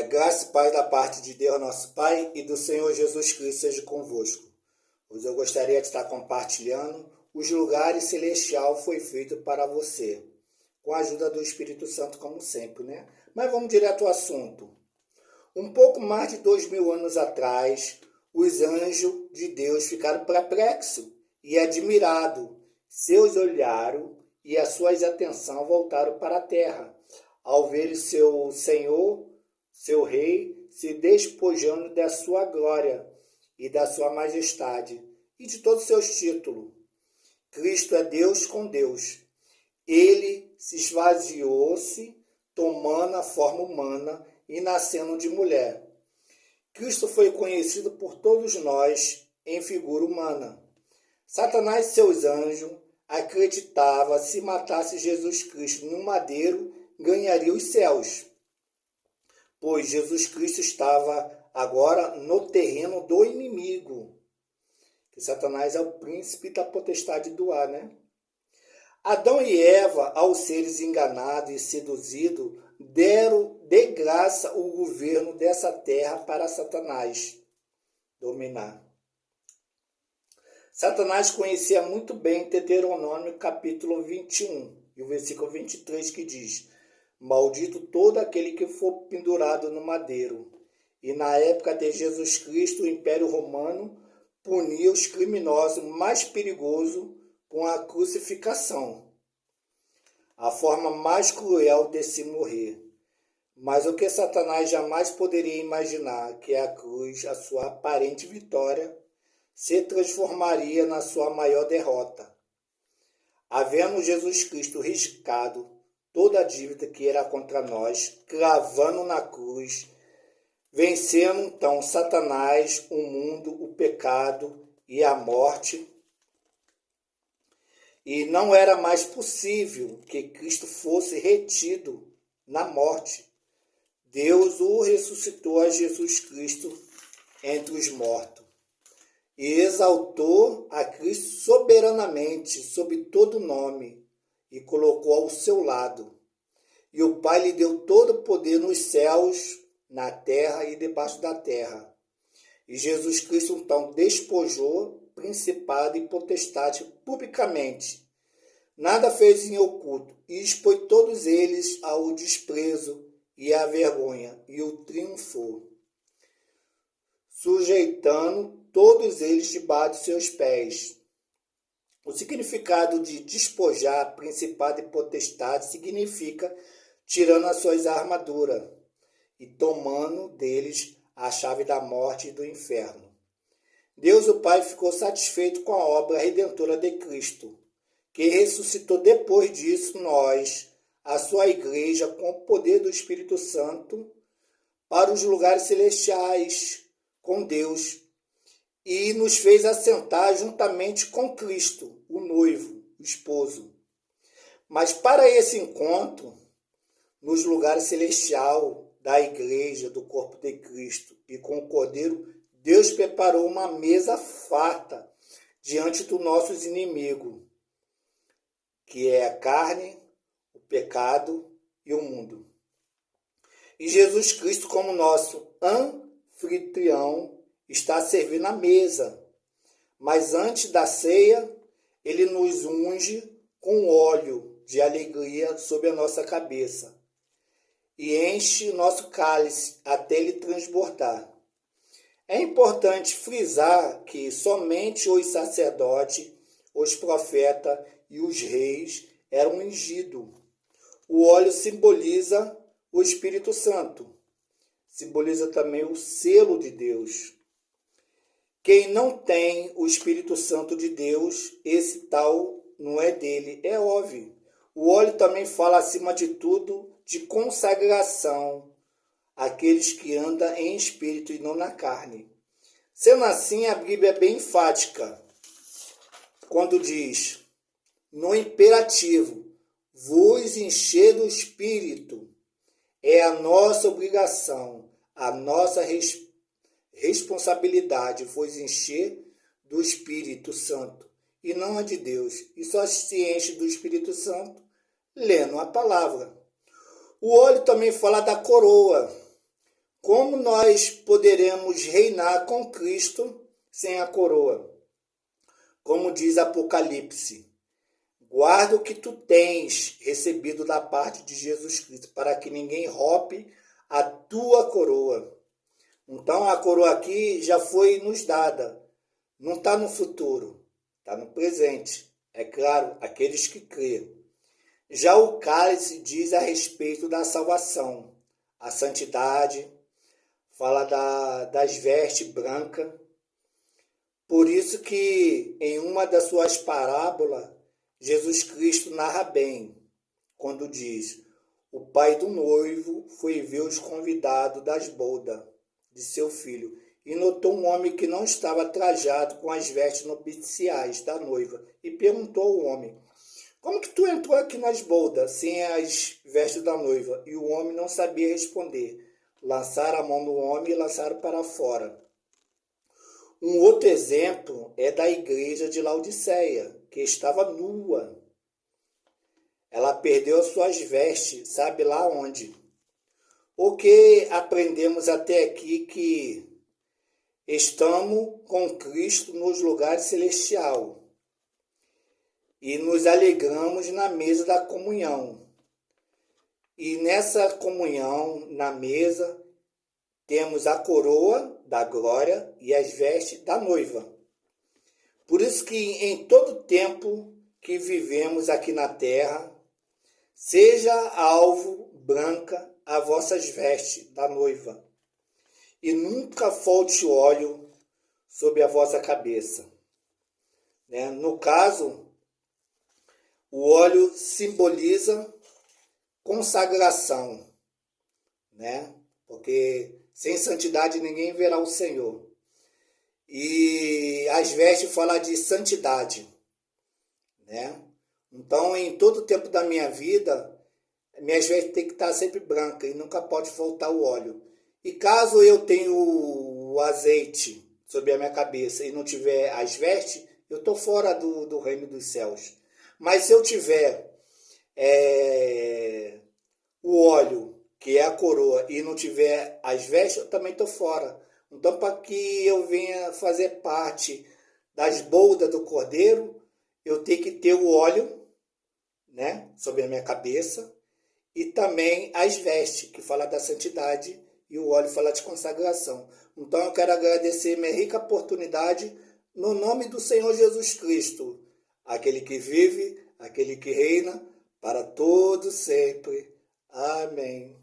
Graça e paz da parte de Deus, nosso Pai, e do Senhor Jesus Cristo seja convosco. Hoje eu gostaria de estar compartilhando os lugares celestiais foi feito para você, com a ajuda do Espírito Santo, como sempre, né? Mas vamos direto ao assunto. Um pouco mais de 2000 anos atrás, os anjos de Deus ficaram perplexos e admirados. Seus olharam e a sua atenção voltaram para a terra, ao ver seu Senhor, seu Rei, se despojando da sua glória e da sua majestade e de todos os seus títulos. Cristo é Deus com Deus. Ele se esvaziou-se, tomando a forma humana e nascendo de mulher. Cristo foi conhecido por todos nós em figura humana. Satanás e seus anjos acreditavam se matasse Jesus Cristo no madeiro, ganharia os céus, pois Jesus Cristo estava agora no terreno do inimigo. Que Satanás é o príncipe da potestade do ar, né? Adão e Eva, ao seres enganados e seduzidos, deram de graça o governo dessa terra para Satanás dominar. Satanás conhecia muito bem Deuteronômio capítulo 21 e o versículo 23 que diz: maldito todo aquele que for pendurado no madeiro. E na época de Jesus Cristo, o Império Romano punia os criminosos mais perigosos com a crucificação, a forma mais cruel de se morrer. Mas o que Satanás jamais poderia imaginar, que a cruz, a sua aparente vitória, se transformaria na sua maior derrota. Havendo Jesus Cristo riscado toda a dívida que era contra nós, cravando na cruz, vencendo então Satanás, o mundo, o pecado e a morte. E não era mais possível que Cristo fosse retido na morte. Deus o ressuscitou a Jesus Cristo entre os mortos e exaltou a Cristo soberanamente sobre todo nome e colocou ao seu lado. E o Pai lhe deu todo o poder nos céus, na terra e debaixo da terra. E Jesus Cristo então despojou principado e potestade publicamente. Nada fez em oculto e expôs todos eles ao desprezo e à vergonha e o triunfou, sujeitando todos eles debaixo de seus pés. O significado de despojar principado e potestade significa tirando as suas armaduras e tomando deles a chave da morte e do inferno. Deus o Pai ficou satisfeito com a obra redentora de Cristo, que ressuscitou depois disso nós, a sua igreja, com o poder do Espírito Santo, para os lugares celestiais com Deus, e nos fez assentar juntamente com Cristo, o noivo, o esposo. Mas para esse encontro, nos lugares celestiais da igreja, do corpo de Cristo e com o Cordeiro, Deus preparou uma mesa farta diante dos nossos inimigos, que é a carne, o pecado e o mundo. E Jesus Cristo, como nosso anfitrião, está servindo a mesa. Mas antes da ceia, ele nos unge com óleo de alegria sobre a nossa cabeça e enche o nosso cálice até ele transbordar. É importante frisar que somente os sacerdotes, os profetas e os reis eram ungidos. O óleo simboliza o Espírito Santo. Simboliza também o selo de Deus. Quem não tem o Espírito Santo de Deus, esse tal não é dele, é óbvio. O óleo também fala, acima de tudo, de consagração àqueles que andam em espírito e não na carne. Sendo assim, a Bíblia é bem enfática quando diz, no imperativo, vos encher do Espírito. É a nossa obrigação, a nossa responsabilidade, vos encher do Espírito Santo, e não a de Deus. E só se enche do Espírito Santo lendo a palavra. O óleo também fala da coroa. Como nós poderemos reinar com Cristo sem a coroa? Como diz Apocalipse, guarda o que tu tens recebido da parte de Jesus Cristo, para que ninguém roube a tua coroa. Então a coroa aqui já foi nos dada, não está no futuro, está no presente. É claro, aqueles que crêem. Já o cálice diz a respeito da salvação, a santidade, fala das vestes brancas. Por isso que em uma das suas parábolas, Jesus Cristo narra bem, quando diz, o pai do noivo foi ver os convidados das bodas de seu filho e notou um homem que não estava trajado com as vestes nupciais da noiva e perguntou ao homem, como que tu entrou aqui nas bodas sem as vestes da noiva? E o homem não sabia responder. Lançaram a mão no homem e lançaram para fora. Um outro exemplo é da igreja de Laodiceia, que estava nua. Ela perdeu as suas vestes, sabe lá onde? O que aprendemos até aqui que estamos com Cristo nos lugares celestiais e nos alegramos na mesa da comunhão. E nessa comunhão, na mesa, temos a coroa da glória e as vestes da noiva. Por isso que em todo tempo que vivemos aqui na terra, seja alvo branca a vossas vestes da noiva, e nunca falte óleo sobre a vossa cabeça. No caso, o óleo simboliza consagração, porque sem santidade ninguém verá o Senhor. E as vestes falam de santidade, Então, em todo o tempo da minha vida, minhas vestes têm que estar sempre brancas e nunca pode faltar o óleo. E caso eu tenha o azeite sobre a minha cabeça e não tiver as vestes, eu estou fora do reino dos céus. Mas se eu tiver o óleo, que é a coroa, e não tiver as vestes, eu também estou fora. Então, para que eu venha fazer parte das bodas do Cordeiro, eu tenho que ter o óleo, sobre a minha cabeça, e também as vestes, que fala da santidade, e o óleo fala de consagração. Então eu quero agradecer minha rica oportunidade no nome do Senhor Jesus Cristo, aquele que vive, aquele que reina, para todo sempre. Amém.